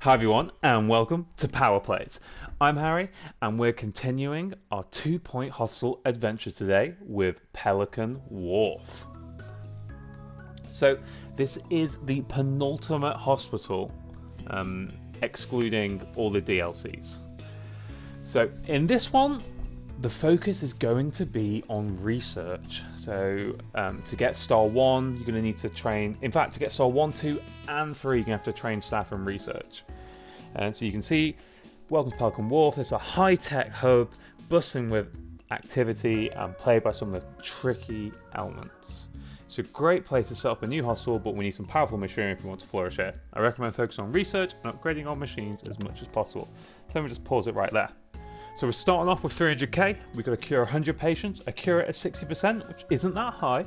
Hi everyone and welcome to Power Plays. I'm Harry and we're continuing our 2-point hostel adventure today with Pelican Wharf. So this is the penultimate hospital, excluding all the DLCs. So in this one, the focus is going to be on research. So to get star 1, you're going to need to train. In fact, to get star 1, 2 and 3, you're going to have to train staff in research. And so you can see, welcome to Pelican Wharf. It's a high-tech hub, bustling with activity and played by some of the tricky elements. It's a great place to set up a new hostel, but we need some powerful machinery if we want to flourish here. I recommend focusing on research and upgrading our machines as much as possible. So let me just pause it right there. So we're starting off with 300k. We've got to cure 100 patients, a cure rate at 60%, which isn't that high.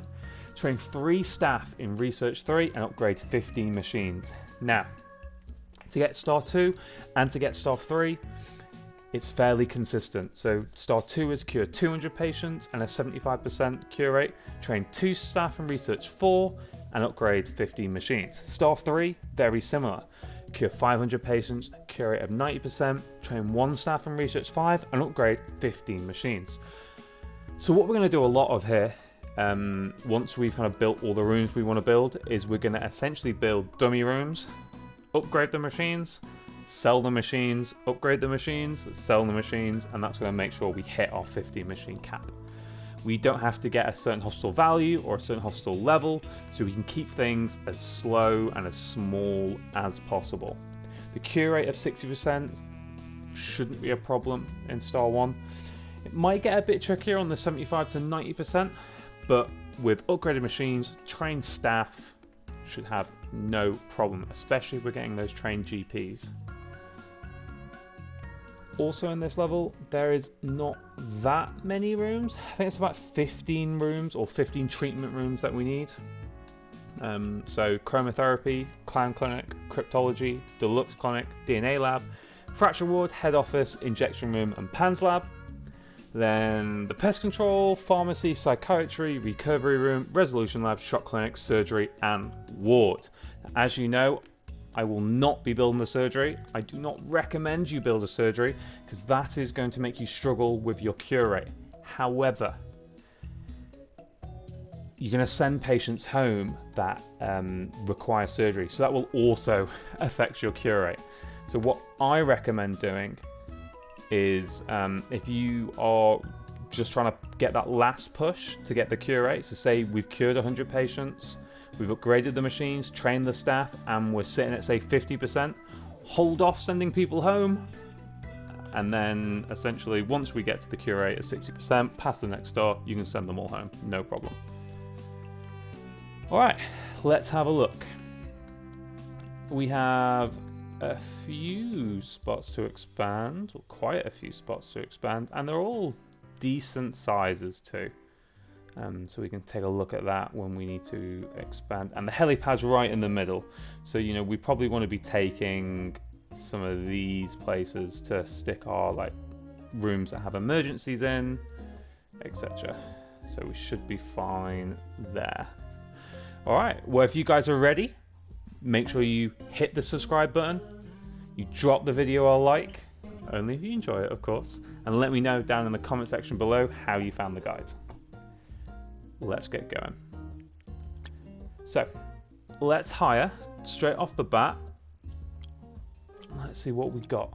Train 3 staff in research 3 and upgrade 15 machines. Now, to get star 2 and to get star 3, it's fairly consistent. So star 2 is cure 200 patients and a 75% cure rate. Train 2 staff in research 4 and upgrade 15 machines. Star 3, very similar. Cure 500 patients, cure rate of 90%, train 1 staff in research 5 and upgrade 15 machines. So what we're going to do a lot of here, once we've kind of built all the rooms we want to build, is we're going to essentially build dummy rooms, upgrade the machines, sell the machines, upgrade the machines, sell the machines, and that's going to make sure we hit our 15 machine cap. We don't have to get a certain hostel value or a certain hostel level, so we can keep things as slow and as small as possible. The cure rate of 60% shouldn't be a problem in star 1. It might get a bit trickier on the 75 to 90%, but with upgraded machines, trained staff should have no problem, especially if we're getting those trained GPs. Also in this level, there is not that many rooms. I think it's about 15 rooms or 15 treatment rooms that we need. So chromotherapy, clown clinic, cryptology, deluxe clinic, DNA lab, fracture ward, head office, injection room and PANS lab. Then the pest control, pharmacy, psychiatry, recovery room, resolution lab, shock clinic, surgery and ward. As you know, I will not be building the surgery. I do not recommend you build a surgery because that is going to make you struggle with your cure rate. However, you're going to send patients home that require surgery, so that will also affect your cure rate. So what I recommend doing is if you are just trying to get that last push to get the cure rate, so say we've cured 100 patients, we've upgraded the machines, trained the staff, and we're sitting at, say, 50%. Hold off sending people home. And then, essentially, once we get to the cure rate of 60%, past the next star, you can send them all home. No problem. Alright, let's have a look. We have a few spots to expand, or quite a few spots to expand, and they're all decent sizes too. So we can take a look at that when we need to expand. And the helipad's right in the middle. So, you know, we probably want to be taking some of these places to stick our rooms that have emergencies in, etc. So we should be fine there. All right. Well, if you guys are ready, make sure you hit the subscribe button. You drop the video a like, only if you enjoy it, of course. And let me know down in the comment section below how you found the guide. Let's get going. So, let's hire straight off the bat. Let's see what we got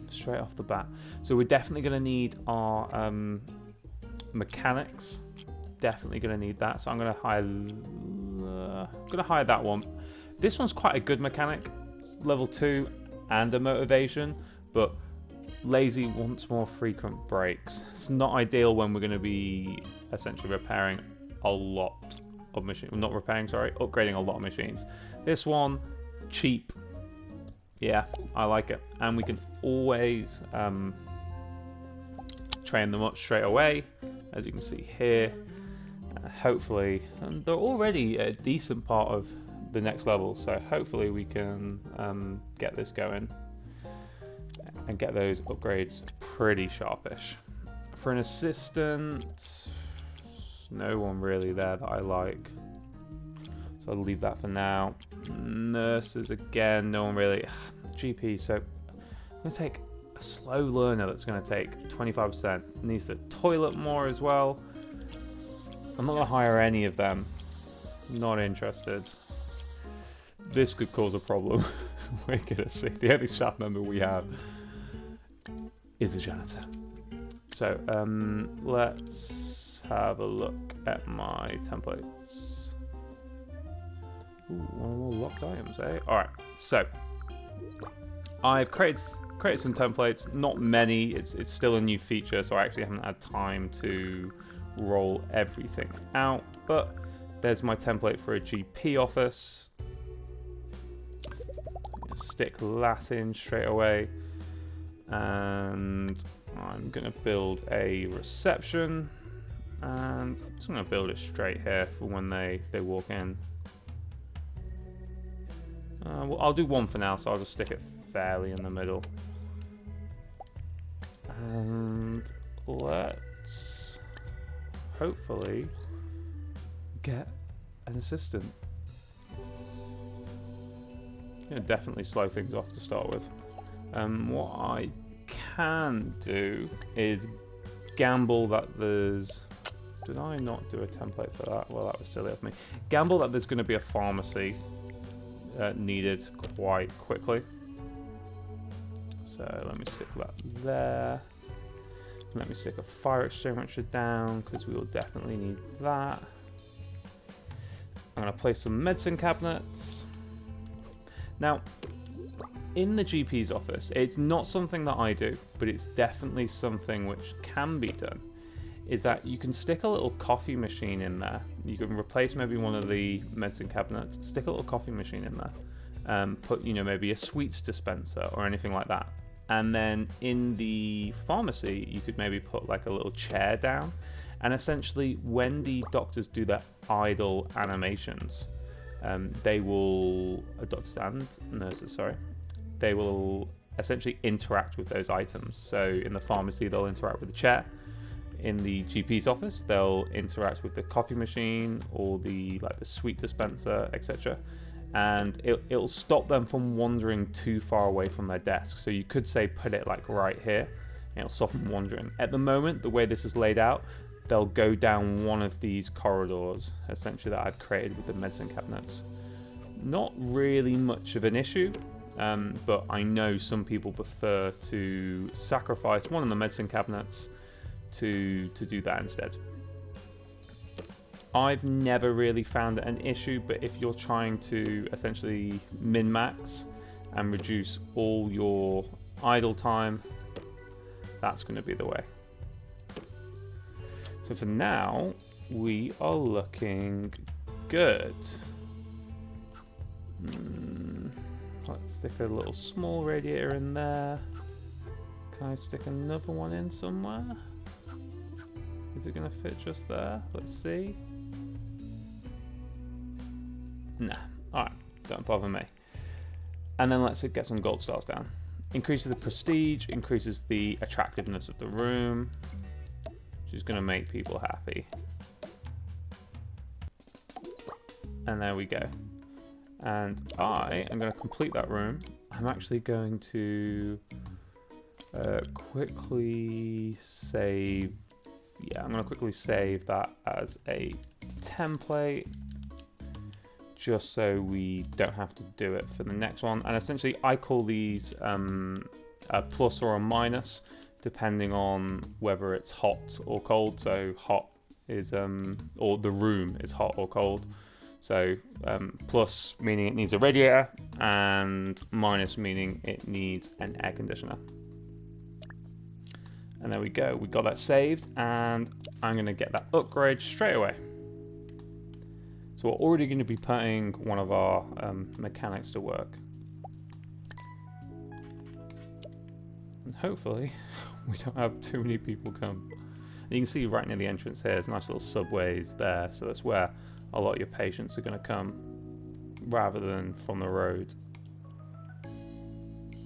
straight off the bat. So we're definitely going to need our mechanics. Definitely going to need that. So I'm going to hire that one. This one's quite a good mechanic. It's level 2 and a motivation, but lazy wants more frequent breaks. It's not ideal when we're going to be essentially repairing a lot of machines. Not repairing, sorry, upgrading a lot of machines. This one, cheap. Yeah, I like it. And we can always train them up straight away, as you can see here. Hopefully, and they're already a decent part of the next level, so hopefully we can get this going and get those upgrades pretty sharpish. For an assistant, no one really there that I like, so I'll leave that for now. Nurses again, no one really. GP. So I'm going to take a slow learner that's going to take 25%. Needs the toilet more as well. I'm not going to hire any of them. Not interested. This could cause a problem. We're going to see. The only staff member we have is the janitor. So let's have a look at my templates. Ooh, one more locked items, eh? Alright, so I've created some templates, not many, it's still a new feature, so I actually haven't had time to roll everything out, but there's my template for a GP office. I'm going to stick that in straight away, and I'm going to build a reception, and I'm just going to build it straight here for when they walk in. Well, I'll do one for now, so I'll just stick it fairly in the middle. And let's hopefully get an assistant. Gonna definitely slow things off to start with. What I can do is gamble that there's... Did I not do a template for that? Well, that was silly of me. Gamble that there's going to be a pharmacy needed quite quickly. So let me stick that there. Let me stick a fire extinguisher down because we will definitely need that. I'm going to place some medicine cabinets. Now, in the GP's office, it's not something that I do, but it's definitely something which can be done, is that you can stick a little coffee machine in there. You can replace maybe one of the medicine cabinets, stick a little coffee machine in there, put, you know, maybe a sweets dispenser or anything like that. And then in the pharmacy, you could maybe put like a little chair down. And essentially, when the doctors do their idle animations, they will, doctors and nurses, sorry, they will essentially interact with those items. So in the pharmacy, they'll interact with the chair. In the GP's office, they'll interact with the coffee machine or the sweet dispenser, etc. And it'll stop them from wandering too far away from their desk. So you could say put it like right here, and it'll stop them wandering. At the moment, the way this is laid out, they'll go down one of these corridors, essentially, that I've created with the medicine cabinets. Not really much of an issue, but I know some people prefer to sacrifice one of the medicine cabinets to do that instead. I've never really found it an issue, but if you're trying to essentially min-max and reduce all your idle time, that's going to be the way. So for now, we are looking good. Let's stick a little small radiator in there. Can I stick another one in somewhere? Is it going to fit just there? Let's see. Nah. Alright, don't bother me. And then let's get some gold stars down. Increases the prestige, increases the attractiveness of the room, which is going to make people happy. And there we go. And I am going to complete that room. I'm actually going to quickly save... Yeah, I'm going to quickly save that as a template, just so we don't have to do it for the next one. And essentially, I call these a plus or a minus, depending on whether it's hot or cold. So hot is, or the room is hot or cold. So plus meaning it needs a radiator, and minus meaning it needs an air conditioner. And there we go, we got that saved, and I'm going to get that upgrade straight away. So we're already going to be putting one of our mechanics to work. And hopefully we don't have too many people come. And you can see right near the entrance here, there's nice little subways there, so that's where a lot of your patients are going to come, rather than from the road.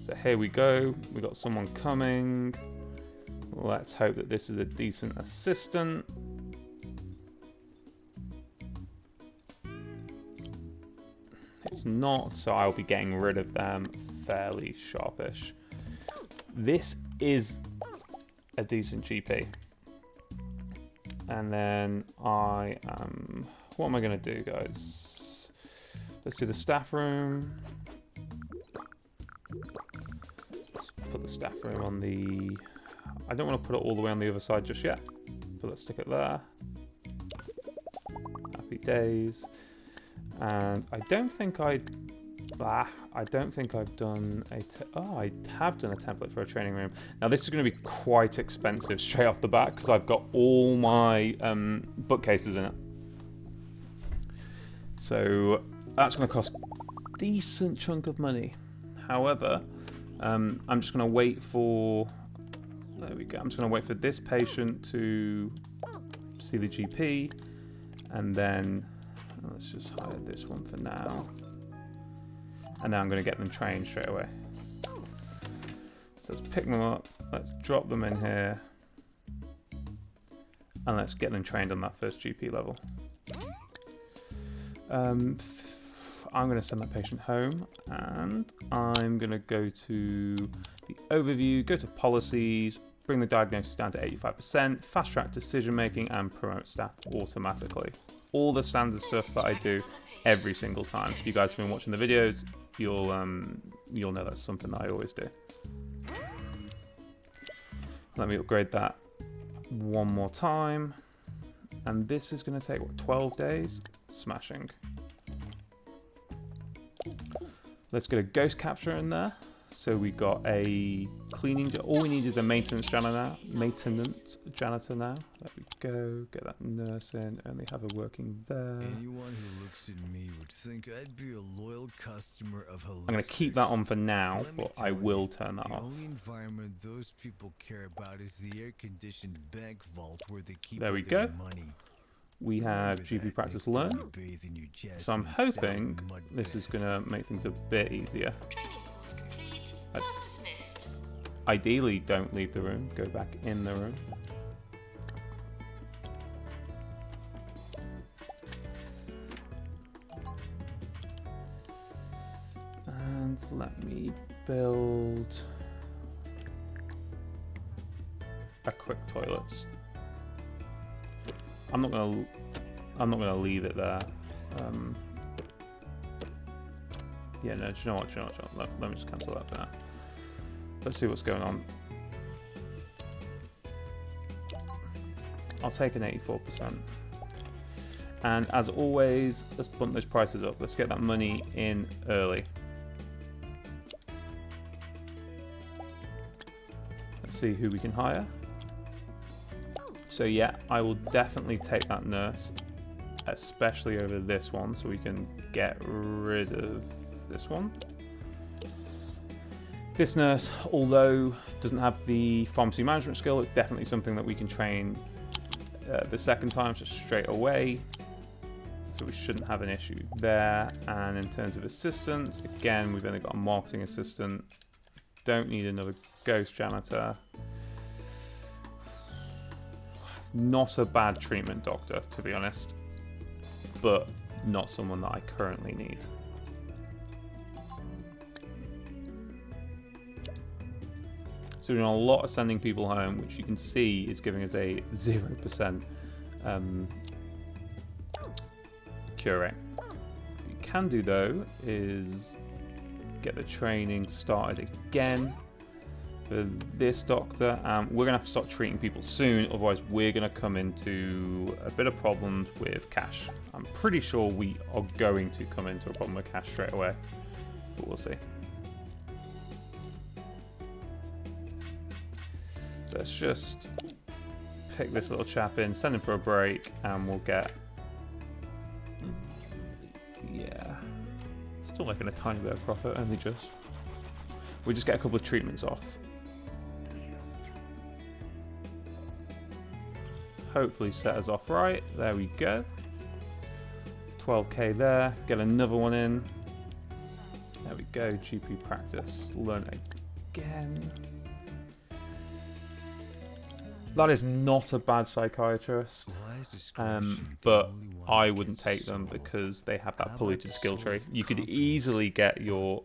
So here we go, we got someone coming. Let's hope that this is a decent assistant. It's not, so I'll be getting rid of them fairly sharpish. This is a decent GP. And then what am I going to do, guys? Let's do the staff room. Let's put the staff room on the... I don't want to put it all the way on the other side just yet, but let's stick it there. Happy days. And I don't think I've done I have done a template for a training room. Now this is going to be quite expensive straight off the bat because I've got all my bookcases in it. So that's going to cost a decent chunk of money. However, I'm just going to wait for... There we go. I'm just going to wait for this patient to see the GP, and then let's just hire this one for now. And now I'm going to get them trained straight away. So let's pick them up, let's drop them in here, and let's get them trained on that first GP level. I'm going to send that patient home, and I'm going to go to the overview, go to policies, bring the diagnosis down to 85%, fast track decision making, and promote staff automatically. All the standard stuff that I do every single time. If you guys have been watching the videos, you'll know that's something that I always do. Let me upgrade that one more time, and this is going to take what, 12 days? Smashing. Let's get a ghost capture in there. So we got a cleaning. All we need is a maintenance janitor now. There we go. Get that nurse in. Only have her working there. Anyone who looks at me would think I'd be a loyal customer of Holistics. I'm going to keep that on for now, but I will turn that off. The only environment those people care about is the air-conditioned bank vault where they keep there we their go. money. We have GP practice learn. So I'm hoping this is going to make things a bit easier. Ideally, don't leave the room. Go back in the room. And let me build a quick toilets. I'm not gonna leave it there. Yeah, no. Do you know what? Let me just cancel that for now. Let's see what's going on. I'll take an 84%. And as always, let's bump those prices up. Let's get that money in early. Let's see who we can hire. So yeah, I will definitely take that nurse, especially over this one, so we can get rid of this one. This nurse, although doesn't have the pharmacy management skill, it's definitely something that we can train the second time, just straight away. So we shouldn't have an issue there. And in terms of assistants, again, we've only got a marketing assistant. Don't need another ghost janitor. Not a bad treatment doctor, to be honest, but not someone that I currently need. So we're doing a lot of sending people home, which you can see is giving us a 0% cure rate. What you can do though is get the training started again for this doctor. We're going to have to start treating people soon, otherwise we're going to come into a bit of problems with cash. I'm pretty sure we are going to come into a problem with cash straight away, but we'll see. Let's just pick this little chap in, send him for a break, and we'll get... Yeah, still making a tiny bit of profit, only just. We'll just get a couple of treatments off. Hopefully set us off right. There we go. 12k there. Get another one in. There we go. GP practice. Learn again. That is not a bad psychiatrist, but I wouldn't take them because they have that polluted skill tree. You could easily get your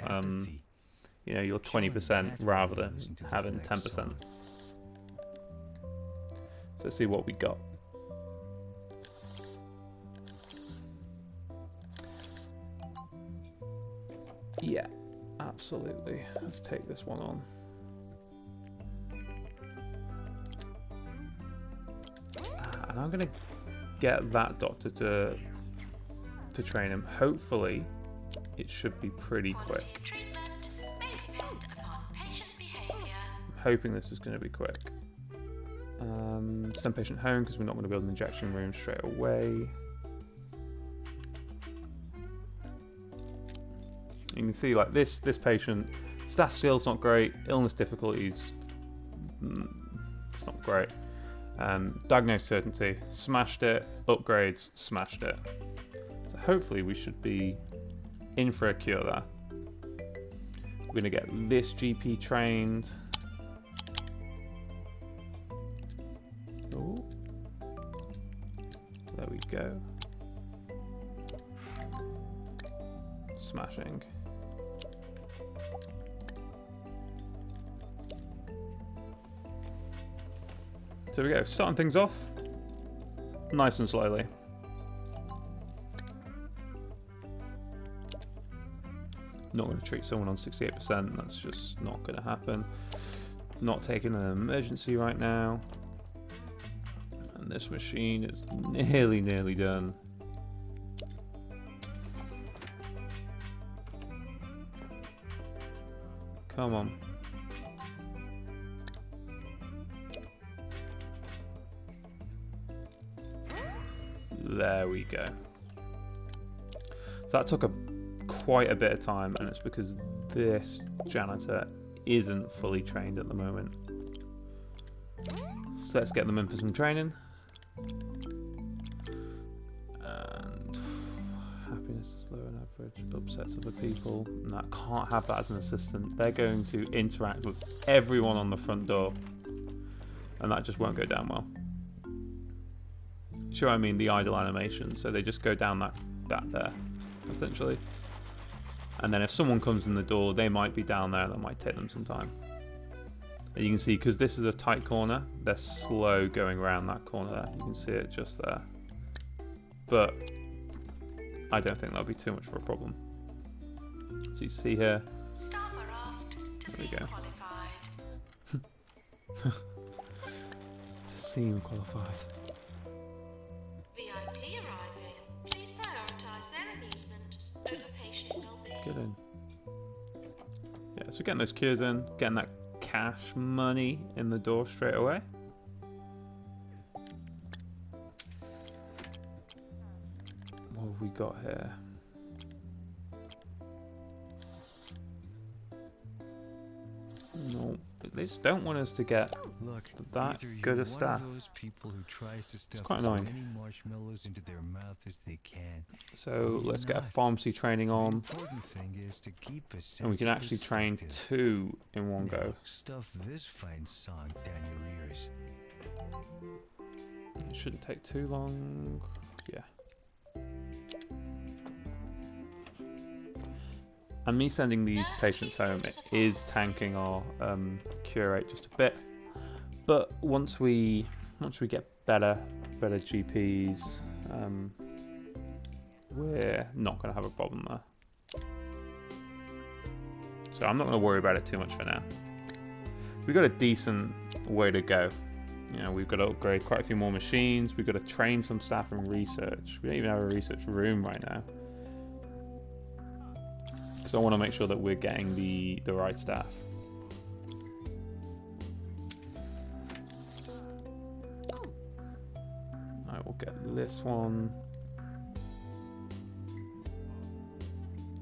you know, your Showing 20% that rather really than goes into this having next 10%. song. So let's see what we got. Yeah, absolutely. Let's take this one on. And I'm gonna get that doctor to train him. Hopefully, it should be pretty quick. I'm hoping this is going to be quick. Send patient home because we're not going to build an injection room straight away. You can see, like, this patient, stat skills not great, illness difficulties, it's not great. Diagnosed certainty, smashed it. Upgrades, smashed it. So hopefully we should be in for a cure there. We're going to get this GP trained. Oh, there we go. Smashing. So we go, starting things off nice and slowly. Not going to treat someone on 68%, that's just not going to happen. Not taking an emergency right now. And this machine is nearly done. Come on. There we go. So that took quite a bit of time, and it's because this janitor isn't fully trained at the moment. So let's get them in for some training. And happiness is lower than average, upsets other people. No, I can't have that as an assistant. They're going to interact with everyone on the front door, and that just won't go down well. Sure, I mean the idle animation, so they just go down that there, essentially. And then if someone comes in the door, they might be down there, that might take them some time. And you can see, because this is a tight corner, they're slow going around that corner there. You can see it just there. But I don't think that'll be too much of a problem. So you see here, Staff are asked to there we seem go. qualified. To seem qualified. VIP arriving. Please prioritise their amusement over patient well-being. Get in. Yeah, so getting those cures in, getting that cash money in the door straight away. What have we got here? No, they just don't want us to get Look, that either good you're a staff. one of those people who tries to stuff quite as annoying. many marshmallows into their mouth as they can. So You're let's get a not. pharmacy training The on, important thing is to keep a sense and we can of actually train perspective. 2 in one Now, go. stuff this fine song down your ears. It shouldn't take too long. Yeah. And me sending these patients home, it is tanking our cure rate just a bit. But once we get better GPs, we're not going to have a problem there. So I'm not going to worry about it too much for now. We've got a decent way to go. You know, we've got to upgrade quite a few more machines. We've got to train some staff in research. We don't even have a research room right now. So I want to make sure that we're getting the right staff. I will get this one.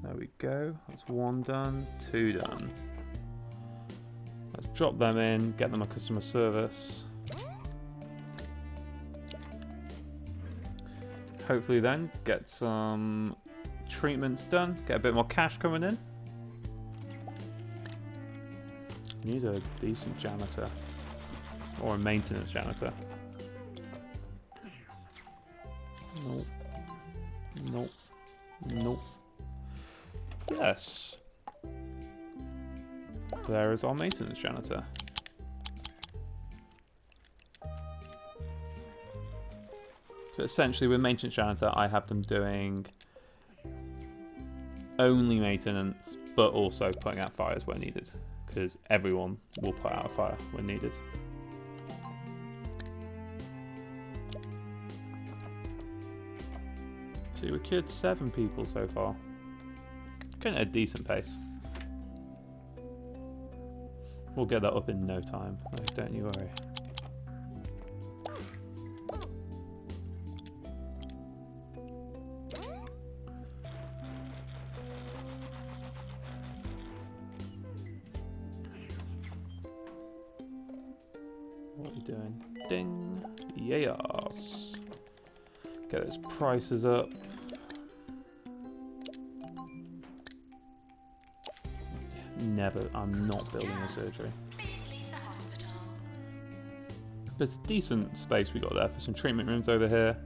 There we go. That's 1 done, 2 done. Let's drop them in, get them a customer service. Hopefully then get some treatments done, get a bit more cash coming in. Need a decent janitor or a maintenance janitor. Nope. Nope. Nope. Yes. there is our maintenance janitor. So essentially with maintenance janitor, I have them doing only maintenance, but also putting out fires when needed, because everyone will put out a fire when needed. So we cured 7 people so far. Getting at a decent pace. We'll get that up in no time, don't you worry. What are we doing? Ding! Yes! Get those prices up. Never, I'm not building a surgery. Please leave the hospital. There's a decent space we got there for some treatment rooms over here.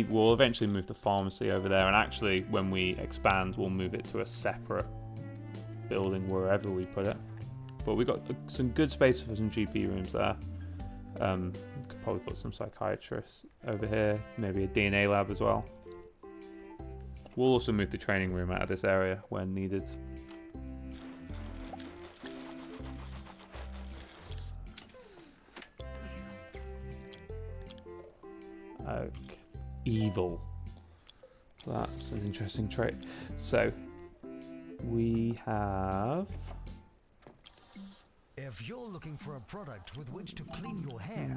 We'll eventually move the pharmacy over there, and actually when we expand we'll move it to a separate building wherever we put it. But we've got some good space for some GP rooms there. Could probably put some psychiatrists over here, maybe a DNA lab as well. We'll also move the training room out of this area when needed. Okay. Evil. That's an interesting trait. So, we have... If you're looking for a product with which to clean your hair,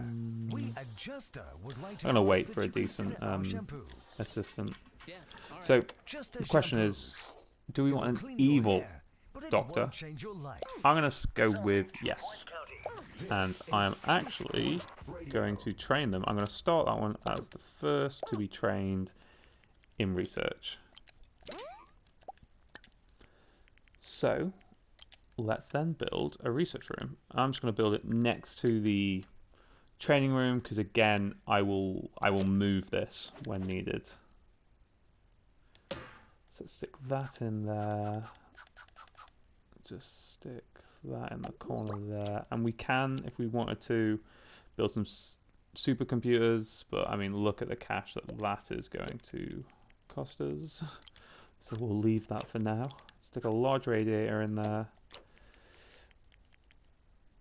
we at Justa would like to... I'm going to wait ask for a that you decent consider our shampoo. assistant. Yeah, all right. So, Just a the question shampoo. is, do we It will want an clean your evil hair, but it doctor? won't change your life. I'm going to go with yes. And I am actually going to train them. I'm going to start that one as the first to be trained in research. So, let's then build a research room. I'm just going to build it next to the training room because again, I will move this when needed. So stick that in there. Just stick that in the corner there, and we can, if we wanted to, build some supercomputers, but I mean look at the cash that is going to cost us, so we'll leave that for now. Stick a large radiator in there,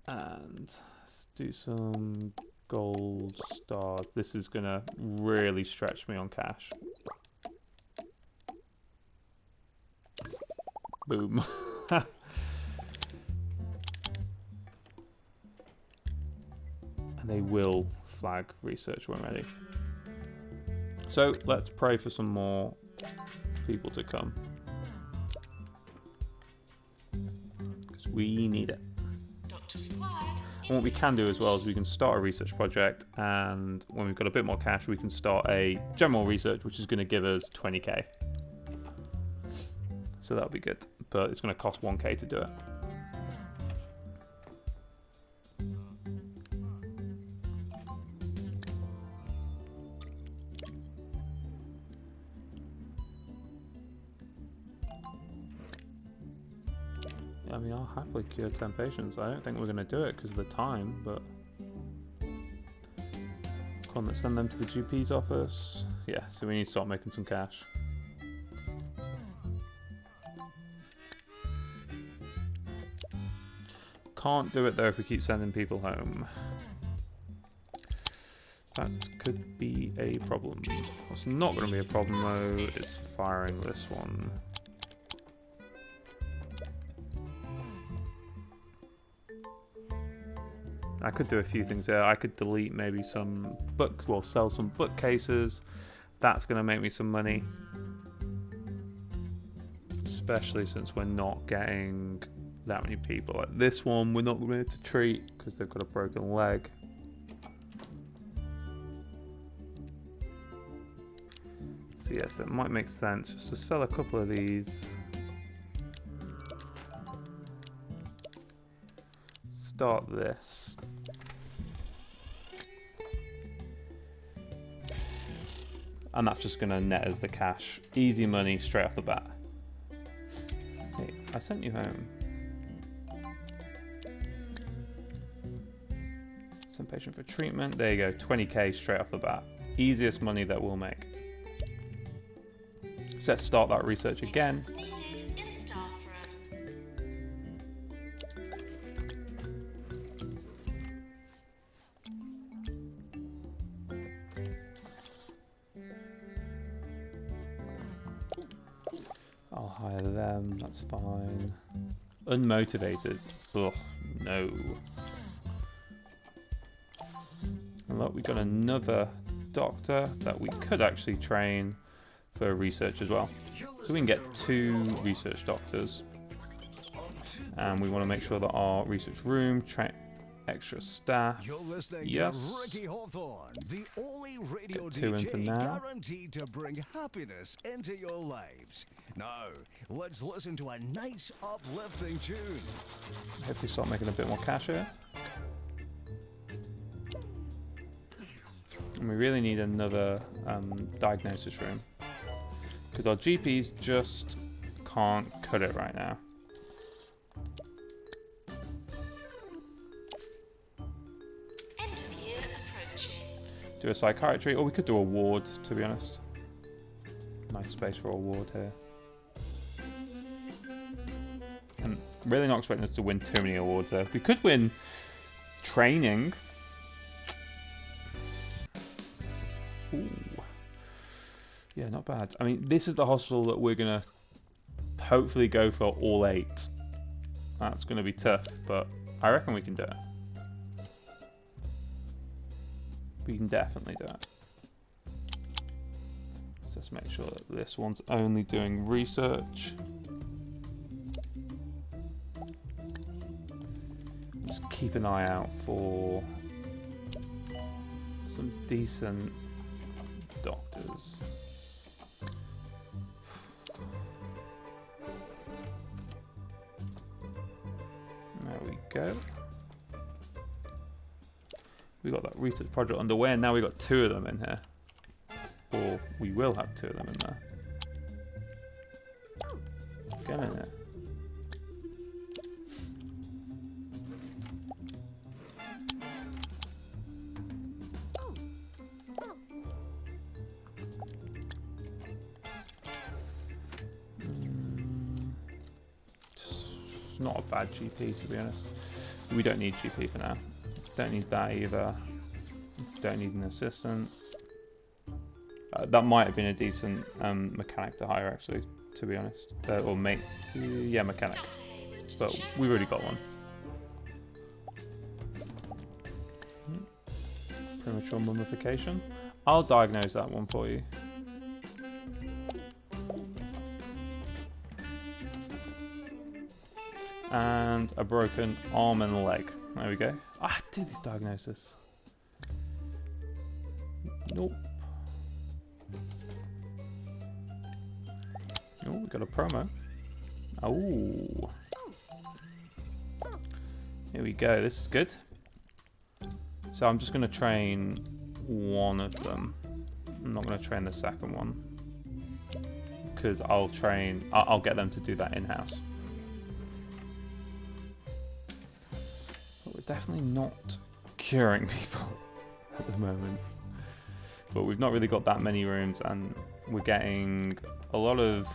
and let's do some gold stars. This is gonna really stretch me on cash. Boom. They will flag research when ready. So let's pray for some more people to come, because we need it. Doctor required. And what we can do as well is we can start a research project, and when we've got a bit more cash we can start a general research which is going to give us 20k. So that'll be good, but it's going to cost 1k to do it. I mean, I'll happily cure 10 patients. I don't think we're going to do it because of the time, but... Come on, let's send them to the GP's office. Yeah, so we need to start making some cash. Can't do it though if we keep sending people home. That could be a problem. What's not going to be a problem though is firing this one. I could do a few things here. I could delete maybe some sell some bookcases. That's going to make me some money. Especially since we're not getting that many people. Like this one, we're not going to treat because they've got a broken leg. So yes, it might make sense just to sell a couple of these. Start this. And that's just going to net us the cash. Easy money straight off the bat. Hey, I sent you home. Send patient for treatment. There you go, 20k straight off the bat. Easiest money that we'll make. So let's start that research again. Medicines needed in staff room. I'll hire them, that's fine. Unmotivated. Ugh, no. And look, we got another doctor that we could actually train for research as well. So we can get 2 research doctors. And we want to make sure that our research room train extra staff. You're listening Yes. to Ricky Hawthorne, the only radio Get 2 in for DJ now. guaranteed to bring happiness into your lives. Now, let's listen to a nice uplifting tune. Hopefully start making a bit more cash here. And we really need another diagnosis room. Because our GPs just can't cut it right now. End of year approaching. Do a psychiatry, or we could do a ward, to be honest. Nice space for a ward here. I'm really not expecting us to win too many awards there. We could win training. Ooh. Yeah, not bad. I mean, this is the hospital that we're going to hopefully go for all 8. That's going to be tough, but I reckon we can do it. We can definitely do it. Let's just make sure that this one's only doing research. Just keep an eye out for some decent doctors. There we go. We got that research project underway, and now we got 2 of them in here. Or we will have 2 of them in there. Get in there. It's not a bad GP, to be honest. We don't need GP for now. Don't need that either. Don't need an assistant. That might have been a decent mechanic to hire, actually, to be honest. Or mate, yeah, mechanic. Dr. Hayward, But chair we've of already got one. service. Premature mummification. I'll diagnose that one for you. And a broken arm and leg. There we go. Ah, do this diagnosis. Nope. Oh, we got a promo. Oh. Here we go. This is good. So I'm just going to train one of them. I'm not going to train the second one. Because I'll get them to do that in-house. But we're definitely not curing people at the moment. But we've not really got that many rooms, and we're getting a lot of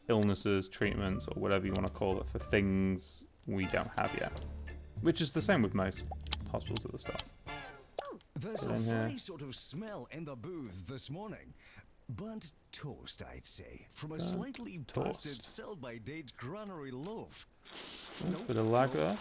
illnesses, treatments, or whatever you want to call it, for things we don't have yet. Which is the same with most hospitals at the start. There's Get a in here. funny sort of smell in the booth this morning. Burnt toast, I'd say, from a Burnt slightly toast. busted sell-by-date granary loaf. Bit of lag there.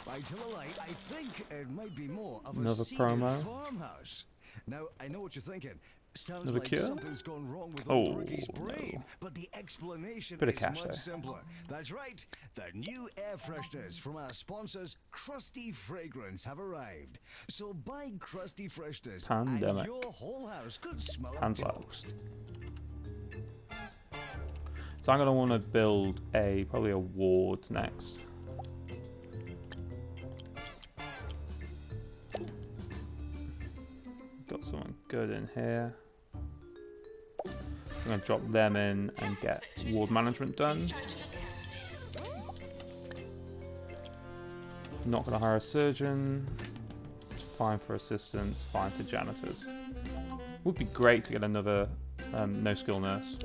I tell a lie, I think it might be more of Another a secret promo. farmhouse. Now, I know what you're thinking. Sounds Another like cure? something's gone wrong with Oh, old Ricky's brain, no. but the explanation Bit of is cash much there. simpler. That's right, the new air fresheners from our sponsors, Crusty Fragrance, have arrived. So buy Crusty Freshness, Pandemic. and your whole house could smell of Hand lab. toast. So I'm going to want to build probably a ward next. Got someone good in here. I'm going to drop them in and get ward management done. Please try to look healthy. Not going to hire a surgeon. fine for assistants, fine for janitors. Would be great to get another no-skill nurse.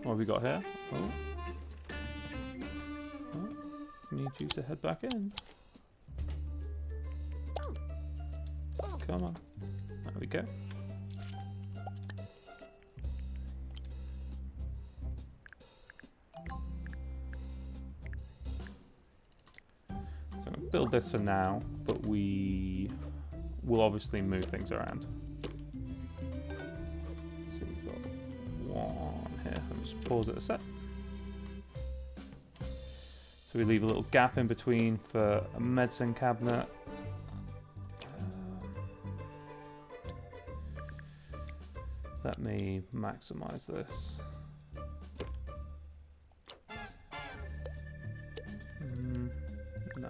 What have we got here? Oh. Need you to head back in. Come on. There we go. So I'm going to build this for now, but we will obviously move things around. So we've got one here. I'll just pause it a sec. So we leave a little gap in between for a medicine cabinet. Let me maximize this. Nah.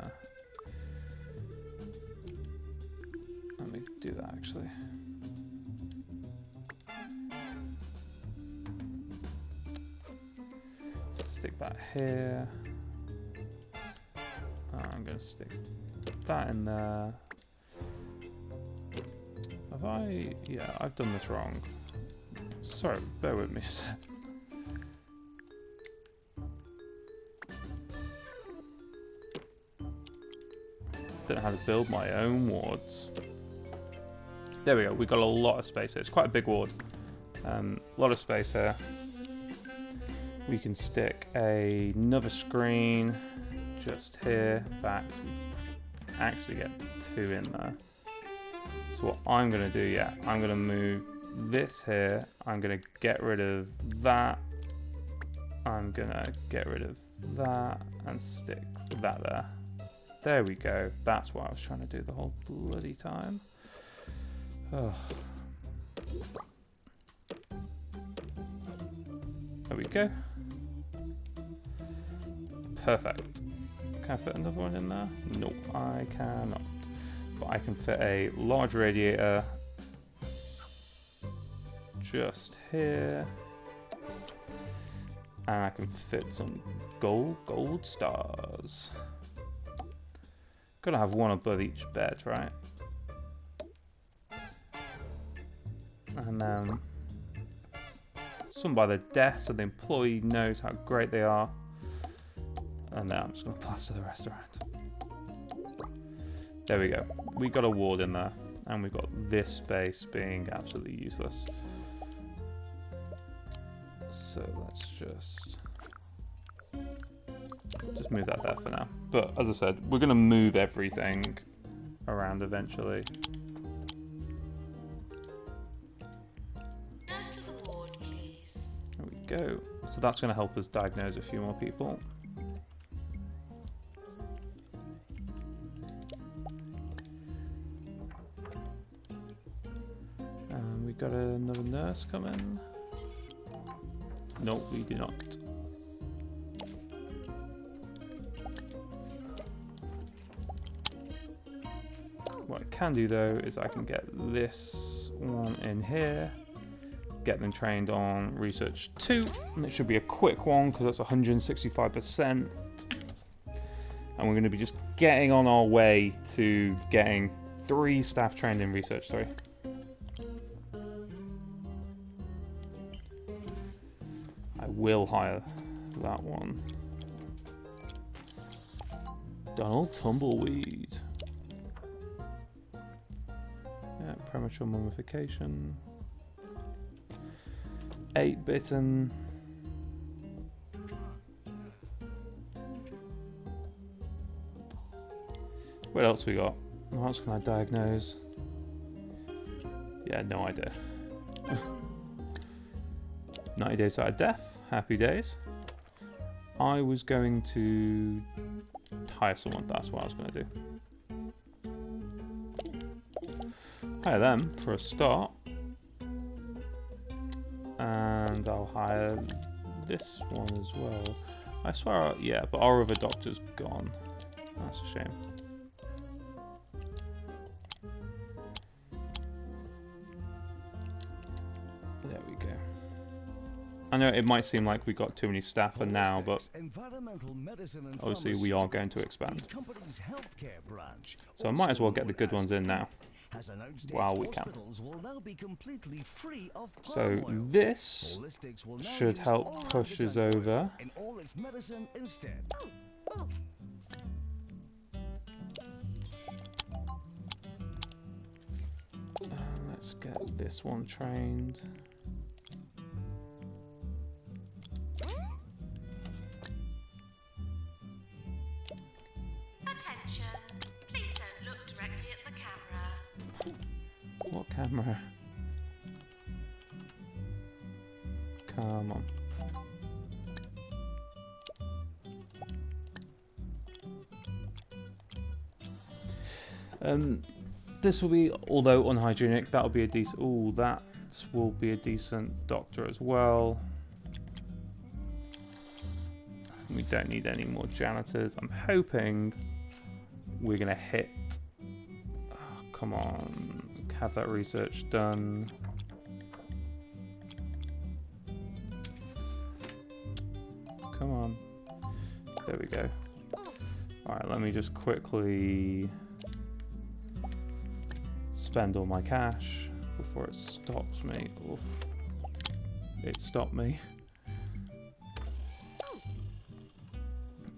Let me do that actually. Stick that here. I'm going to stick that in there. Have I... Yeah, I've done this wrong. Sorry, bear with me a sec. Don't know how to build my own wards. There we go, we got a lot of space here. It's quite a big ward. A lot of space here. We can stick another screen just here. In fact, we actually get two in there. So what I'm going to do, yeah, I'm going to move this here. I'm going to get rid of that. I'm going to get rid of that and stick that there. There we go. That's what I was trying to do the whole bloody time. Oh. There we go. Perfect. Can I fit another one in there? No, I cannot. But I can fit a large radiator just here. And I can fit some gold stars. Gotta have one above each bed, right? And then some by the desk so the employee knows how great they are. And then I'm just going to plaster the rest around. There we go. We got a ward in there. And we've got this space being absolutely useless. So let's just move that there for now. But as I said, we're going to move everything around eventually. Nurse to the ward, please. There we go. So that's going to help us diagnose a few more people. And we got another nurse coming. No, we do not. What I can do though is I can get this one in here, get them trained on research 2, and it should be a quick one because that's 165%. And we're going to be just getting on our way to getting 3 staff trained in research 3. I will hire that one. Donald Tumbleweed. Yeah, premature mummification. 8-bitten. What else we got? What else can I diagnose? Yeah, no idea. 90 days out of death. Happy days. I was going to hire someone. That's what I was going to do. Hire them for a start. And I'll hire this one as well. I swear, yeah, but our other doctor's gone. That's a shame. There we go. I know it might seem like we got too many staff for now, but obviously we are going to expand. So I might as well get the good ones in now while we can. So this should help push us over. Let's get this one trained. Attention. Please don't look directly at the camera. What camera? Come on. This will be, although unhygienic, that'll be a decent. Oh, that will be a decent doctor as well. We don't need any more janitors. I'm hoping we're gonna hit. Oh, come on, have that research done. Come on. There we go. Alright, let me just quickly spend all my cash before it stops me. Oof. It stopped me.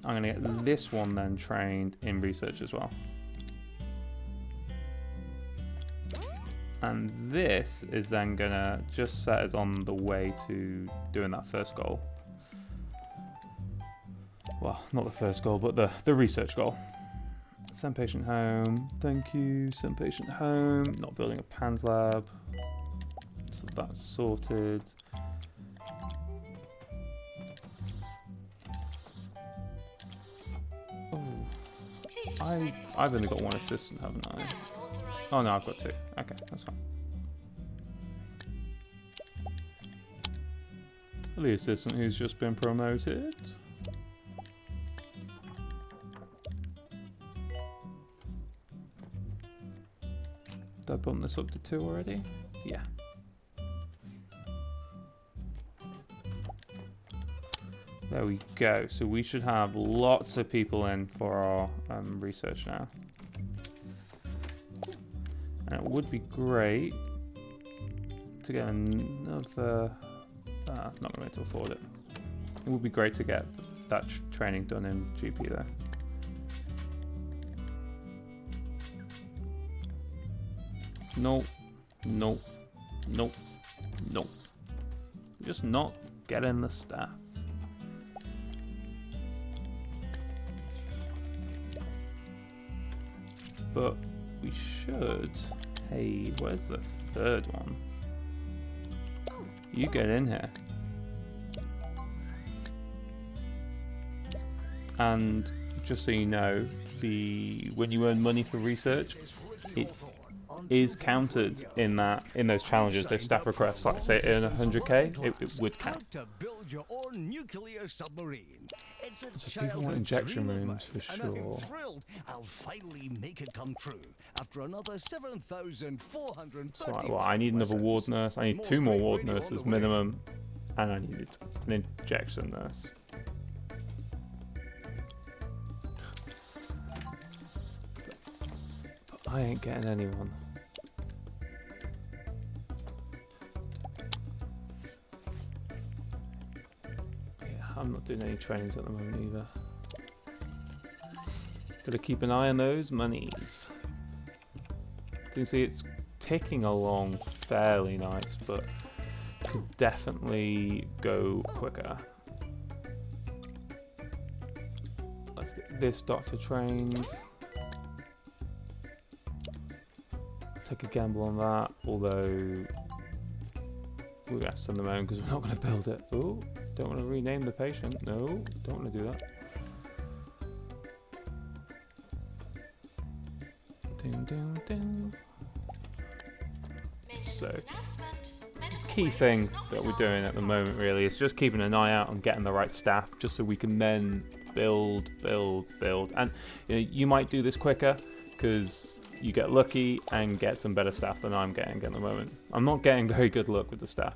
I'm going to get this one then trained in research as well. And this is then going to just set us on the way to doing that first goal. Well, not the first goal, but the research goal. Send patient home. Thank you. Send patient home. Not building a PANS lab. So that's sorted. Oh, I've only got one assistant, haven't I? Oh no, I've got two. Okay, that's fine. The assistant who's just been promoted. Did I bump this up to 2 already? Yeah. There we go. So we should have lots of people in for our research now. And it would be great to get another... not going to be able to afford it. It would be great to get that training done in GP there. Nope, nope, nope, nope. Just not getting the staff. But we should... Hey, where's the third one? You get in here. And just so you know, when you earn money for research, it is counted in those challenges, those staff requests. Like say earn 100k, it would count. So people want injection rooms for sure. I'll finally make it come true after another 7,430. So well, I need another ward nurse. I need 2 more ward nurses minimum, and I need an injection nurse. But I ain't getting anyone. I'm not doing any trainings at the moment either. Gotta keep an eye on those monies. So you see it's ticking along fairly nice, but could definitely go quicker. Let's get this doctor trained. Take a gamble on that, although we're gonna have to send them home because we're not gonna build it. Oh. Don't want to rename the patient. No, don't want to do that. Ding, ding, ding. So, the key thing that we're doing at the moment really is just keeping an eye out on getting the right staff, just so we can then build. And you might do this quicker because you get lucky and get some better staff than I'm getting at the moment. I'm not getting very good luck with the staff.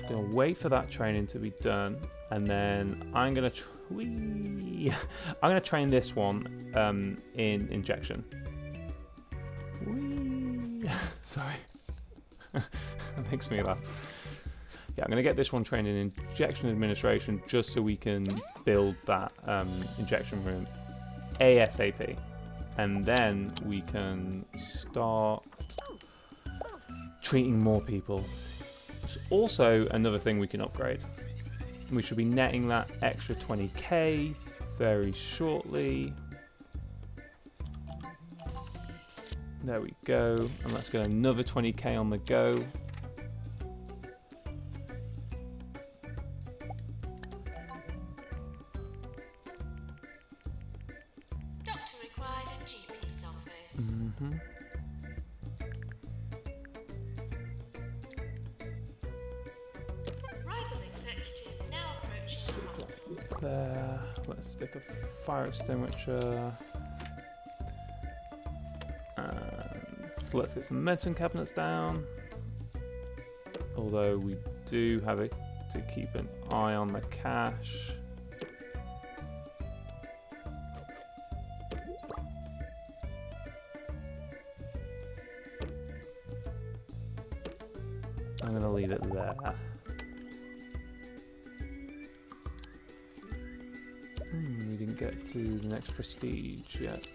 Gonna wait for that training to be done, and then I'm gonna I'm gonna train this one in injection. Whee! Sorry, that makes me laugh. Yeah, I'm gonna get this one trained in injection administration just so we can build that injection room ASAP, and then we can start treating more people. It's also another thing we can upgrade. We should be netting that extra 20k very shortly. There we go, and let's get another 20k on the go. Doctor required in GP's office. Mm-hmm. Rival executive now approaching the hospital. There. Let's stick a fire extinguisher. And let's get some medicine cabinets down. Although we do have to keep an eye on the cache. I'm going to leave it there. We didn't get to the next prestige yet.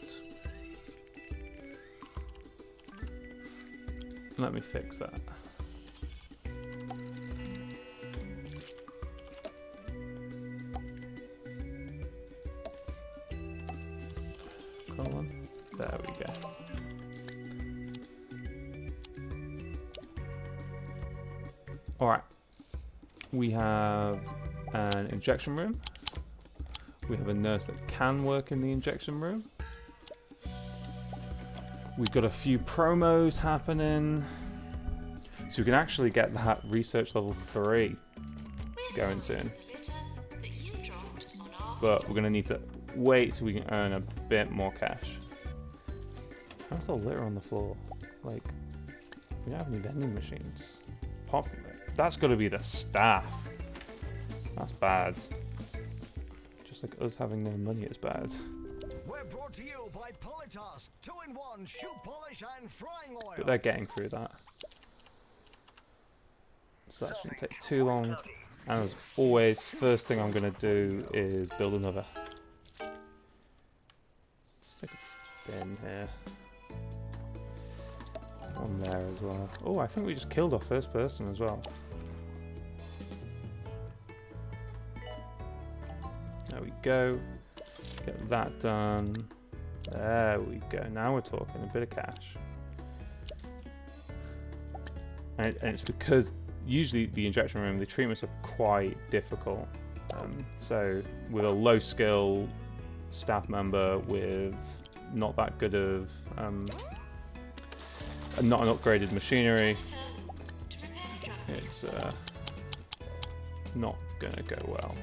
Let me fix that. Colon. There we go. Alright. We have an injection room. We have a nurse that can work in the injection room. We've got a few promos happening. So we can actually get that research level 3 going soon. But we're going to need to wait till we can earn a bit more cash. How's the litter on the floor? Like, we don't have any vending machines. Apart from it. That's got to be the staff. That's bad. Just like us having no money is bad. We're brought to you by Politas 2-in-1 shoe polish and frying oil. But they're getting through that. So that shouldn't take too long. And as always, first thing I'm going to do is build another. Stick a bin here. One there as well. Oh, I think we just killed our first person as well. There we go. Get that done. There we go. Now we're talking a bit of cash. And it's because usually the injection room, the treatments are quite difficult. So with a low skill staff member with not that good of not an upgraded machinery, it's not gonna go well.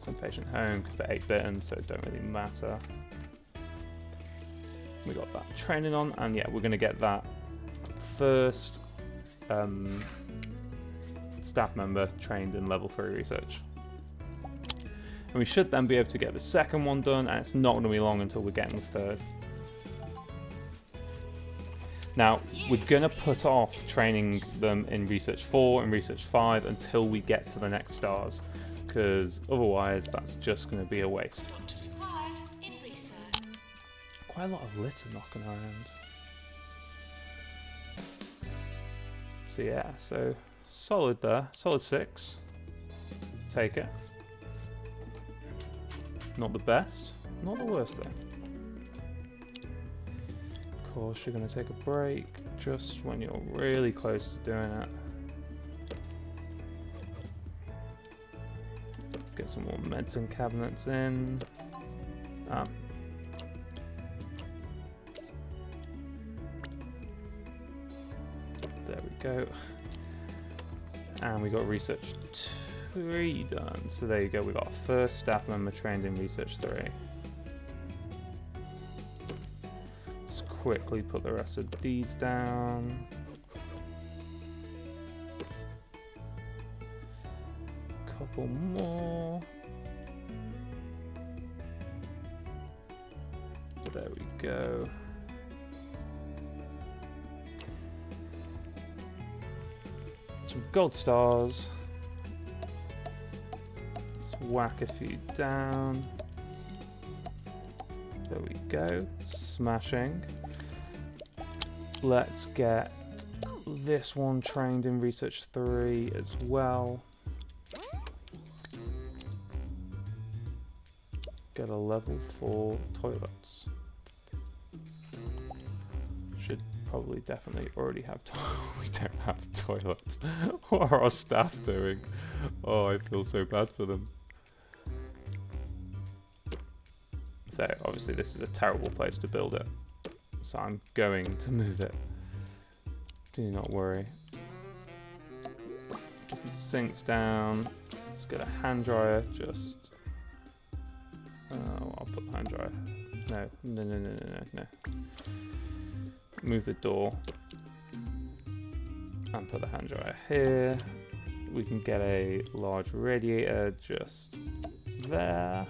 Some patient home because they're 8-bitten, so it don't really matter. We got that training on, and yeah, we're going to get that first staff member trained in level 3 research. And we should then be able to get the second one done, and it's not going to be long until we're getting the third. Now, we're going to put off training them in Research 4 and Research 5 until we get to the next stars, because otherwise that's just going to be a waste. Quite a lot of litter knocking around. So yeah, so solid there. Solid 6. Take it. Not the best, not the worst though. Of course, you're going to take a break just when you're really close to doing it. Get some more medicine cabinets in. There we go. And we got research 3 done. So there you go, we got our first staff member trained in research 3. It's quickly put the rest of these down. Couple more. There we go. Some gold stars. Let's whack a few down. There we go. Smashing. Let's get this one trained in Research 3 as well. Get a level 4 toilets. Should probably definitely already have we don't have toilets. What are our staff doing? Oh, I feel so bad for them. So obviously this is a terrible place to build it. So I'm going to move it. Do not worry. Get these sinks down. Let's get a hand dryer. Just I'll put the hand dryer. No. Move the door and put the hand dryer here. We can get a large radiator just there.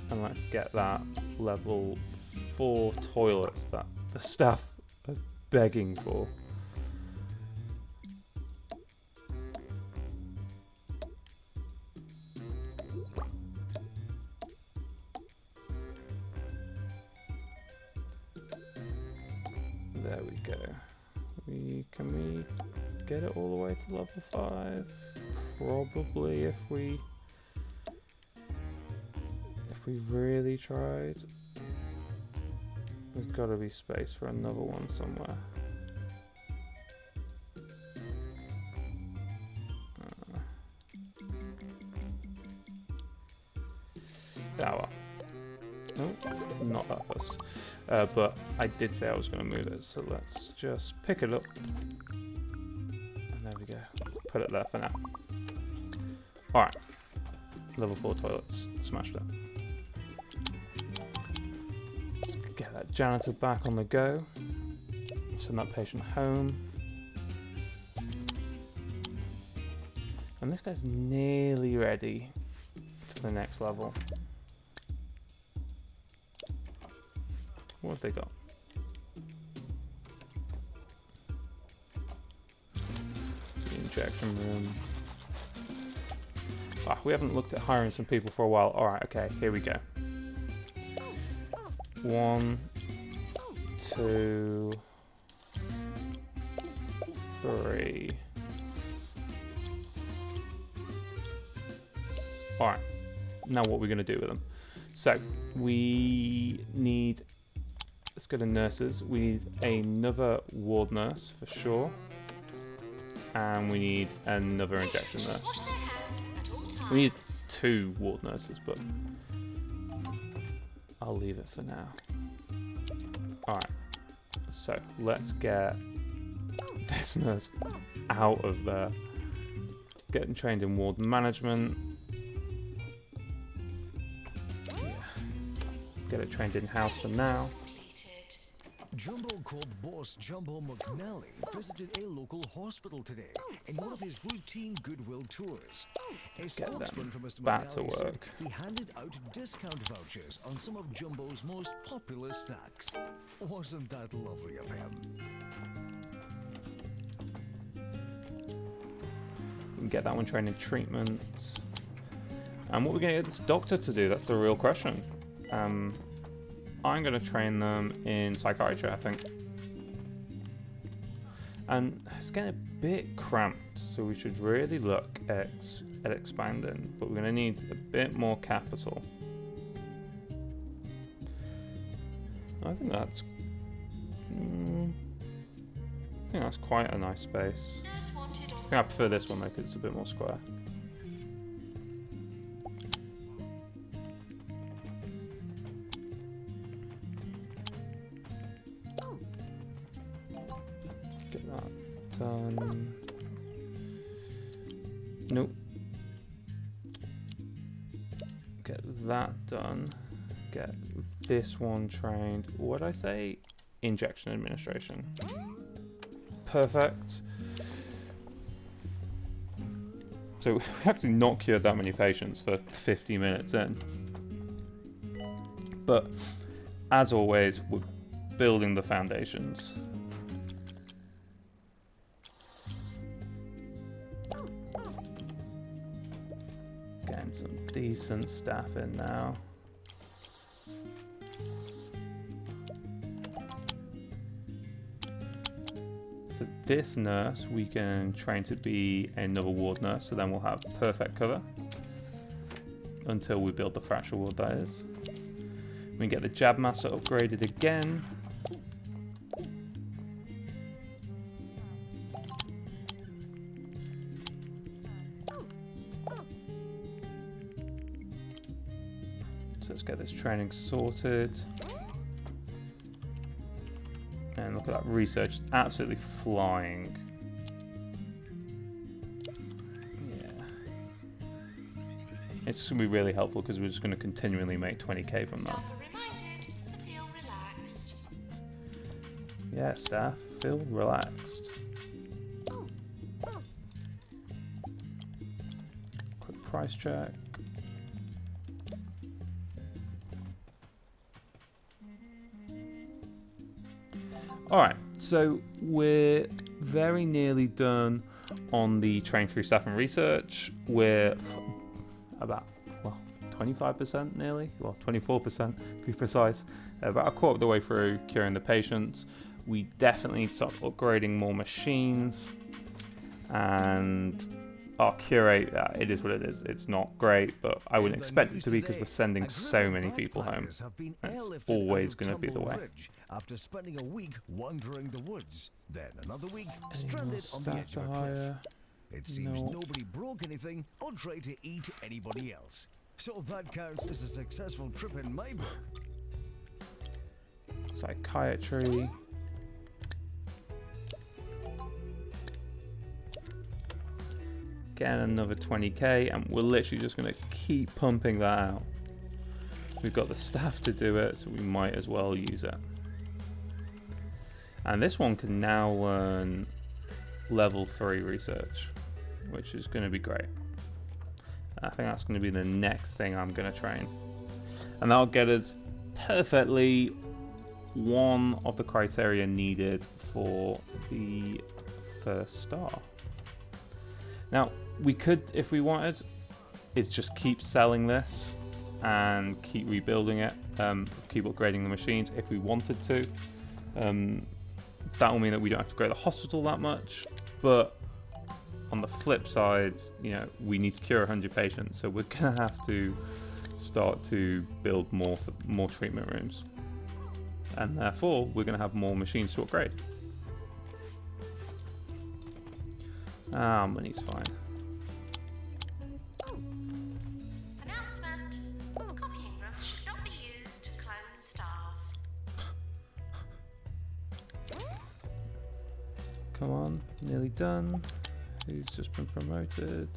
And let's get that level 4 toilets that the staff are begging for. There we go. Can we get it all the way to level 5? Probably if we really tried. There's got to be space for another one somewhere. Tower. Nope, not that first. But I did say I was going to move it, so let's just pick it up. And there we go. Put it there for now. Alright. Level 4 toilets. Smashed it. Let's get that janitor back on the go. Send that patient home. And this guy's nearly ready for the next level. What have they got? The injection room. Ah, we haven't looked at hiring some people for a while. Alright, okay, here we go. 1, 2, 3. Alright, now what are we going to do with them? So, we need... Let's go to nurses. We need another ward nurse for sure. And we need another injection nurse. Wash their hands at all times. We need 2 ward nurses, but I'll leave it for now. Alright. So let's get this nurse out of there. Getting trained in ward management. Yeah. Get it trained in-house for now. Jumbo called Boss Jumbo McNally visited a local hospital today in one of his routine goodwill tours. A spokesman for Mr. back to McNally said work. he handed out discount vouchers on some of Jumbo's most popular snacks. Wasn't that lovely of him? We can get that one trained in treatment. And what we're going to get this doctor to do, that's the real question. I'm going to train them in psychiatry, I think. And it's getting a bit cramped, so we should really look at expanding. But we're going to need a bit more capital. I think that's... I think that's quite a nice space. Nurse wanted on I think I prefer this one though, because it's a bit more square. Get that done. Nope. Get that done. Get this one trained, what did I say? Injection administration. Perfect. So we actually not cured that many patients for 50 minutes in. But as always, we're building the foundations. Getting some decent staff in now. So this nurse we can train to be another ward nurse, so then we'll have perfect cover until we build the fracture ward, that is. We can get the jab master upgraded again. So let's get this training sorted. And look at that research, it's absolutely flying. Yeah. It's going to be really helpful because we're just going to continually make 20k from that. Staff are reminded to feel relaxed. Yeah, staff, feel relaxed. Quick price check. Alright, so we're very nearly done on the train through staff and research. We're about, well, 25% nearly, well, 24% to be precise. About a quarter of the way through curing the patients. We definitely need to start upgrading more machines. And our cure rate, it is what it is. It's not great, but I wouldn't expect it to be because we're sending so many people home. That's always going to be the way. After spending a week wandering the woods, then another week stranded on the edge of a cliff. It seems nobody broke anything or tried to eat anybody else. So that counts as a successful trip in my book. Psychiatry. Getting another 20k, and we're literally just going to keep pumping that out. We've got the staff to do it, so we might as well use it. And this one can now learn level 3 research, which is going to be great. I think that's going to be the next thing I'm going to train. And that'll get us perfectly one of the criteria needed for the first star. Now, we could, if we wanted, is just keep selling this and keep rebuilding it, keep upgrading the machines if we wanted to. That will mean that we don't have to grow the hospital that much, but on the flip side, you know, we need to cure 100 patients, so we're going to have to start to build more treatment rooms. And therefore, we're going to have more machines to upgrade. Money's fine. Announcement. Copying rooms should not be used to clone staff. Come on, nearly done. Who's just been promoted?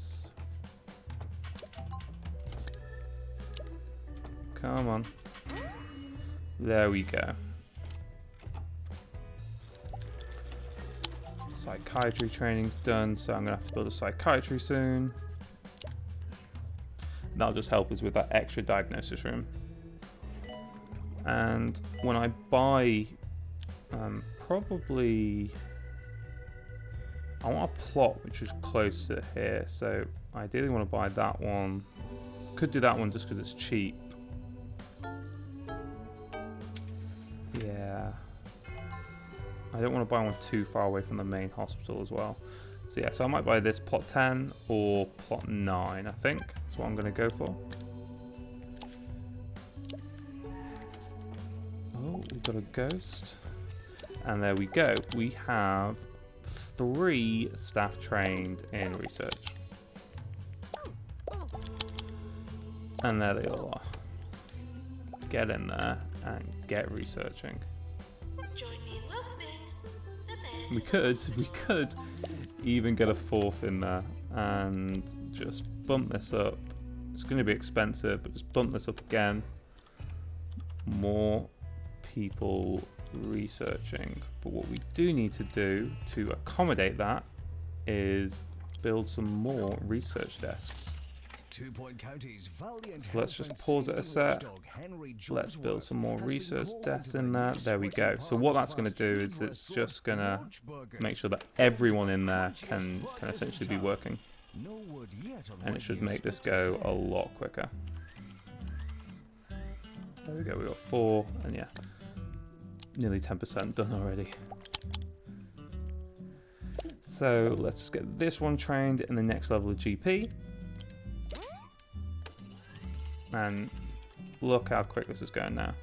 Come on. There we go. Psychiatry training's done, so I'm going to have to build a psychiatry soon. That'll just help us with that extra diagnosis room. And when I buy, probably, I want a plot which is close to here, so I ideally want to buy that one. Could do that one just because it's cheap. Yeah. I don't want to buy one too far away from the main hospital as well. So yeah, so I might buy this plot 10 or plot 9, I think. That's what I'm going to go for. Oh, we've got a ghost. And there we go. We have 3 staff trained in research. And there they all are. Get in there and get researching. Join me in welcoming the bed. We could even get a 4th in there and just bump this up. It's going to be expensive, but just bump this up again. more people researching. But what we do need to do to accommodate that is build some more research desks. 2 Point County's valiant So let's just pause it a sec. Let's build some more research desks in there. There we go. So what that's going to do is it's just going to make sure that everyone in there can essentially be working. And it should make this go a lot quicker. There we go, we got 4, and yeah, nearly 10% done already. So let's just get this one trained in the next level of GP. And look how quick this is going now.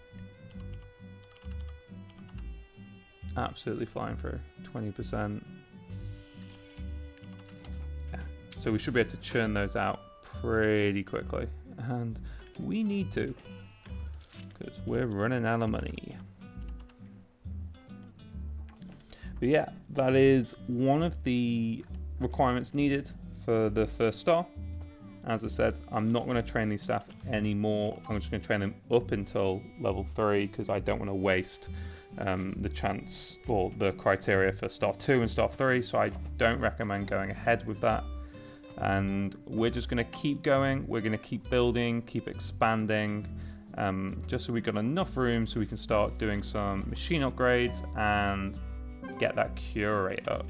Absolutely flying through, 20%. Yeah. So we should be able to churn those out pretty quickly. And we need to, because we're running out of money. But yeah, that is one of the requirements needed for the first star. As I said, I'm not going to train these staff anymore. I'm just going to train them up until level 3 because I don't want to waste the chance or the criteria for star 2 and star 3. So I don't recommend going ahead with that. And we're just going to keep going. We're going to keep building, keep expanding, just so we've got enough room so we can start doing some machine upgrades and get that cure rate up.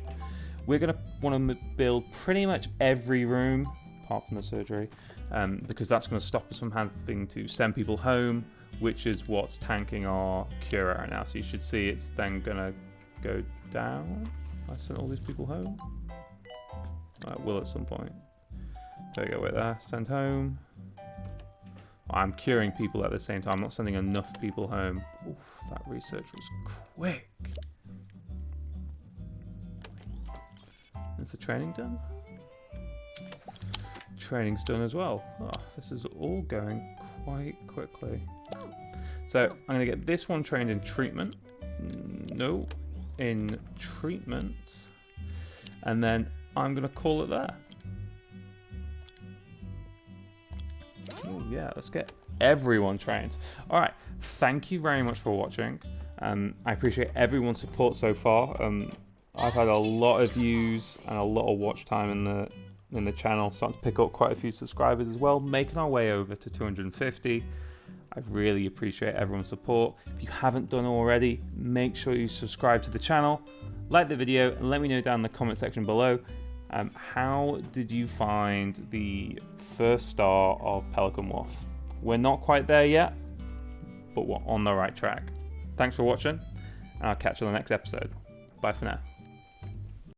We're going to want to build pretty much every room apart from the surgery, because that's going to stop us from having to send people home, which is what's tanking our cure right now. So you should see it's then going to go down. I sent all these people home. I will at some point. There we go, wait there, send home. I'm curing people at the same time, I'm not sending enough people home. Oof, that research was quick. Is the training done? Training's done as well. Oh, this is all going quite quickly. So I'm going to get this one trained in treatment. No, in treatment. And then I'm going to call it there. Oh yeah, let's get everyone trained. Alright, thank you very much for watching. I appreciate everyone's support so far. I've had a lot of views and a lot of watch time in the channel, starting to pick up quite a few subscribers as well, making our way over to 250. I really appreciate everyone's support. If you haven't done already, make sure you subscribe to the channel, like the video, and let me know down in the comment section below, how did you find the first star of Pelican Wharf? We're not quite there yet, but we're on the right track. Thanks for watching, and I'll catch you on the next episode. Bye for now.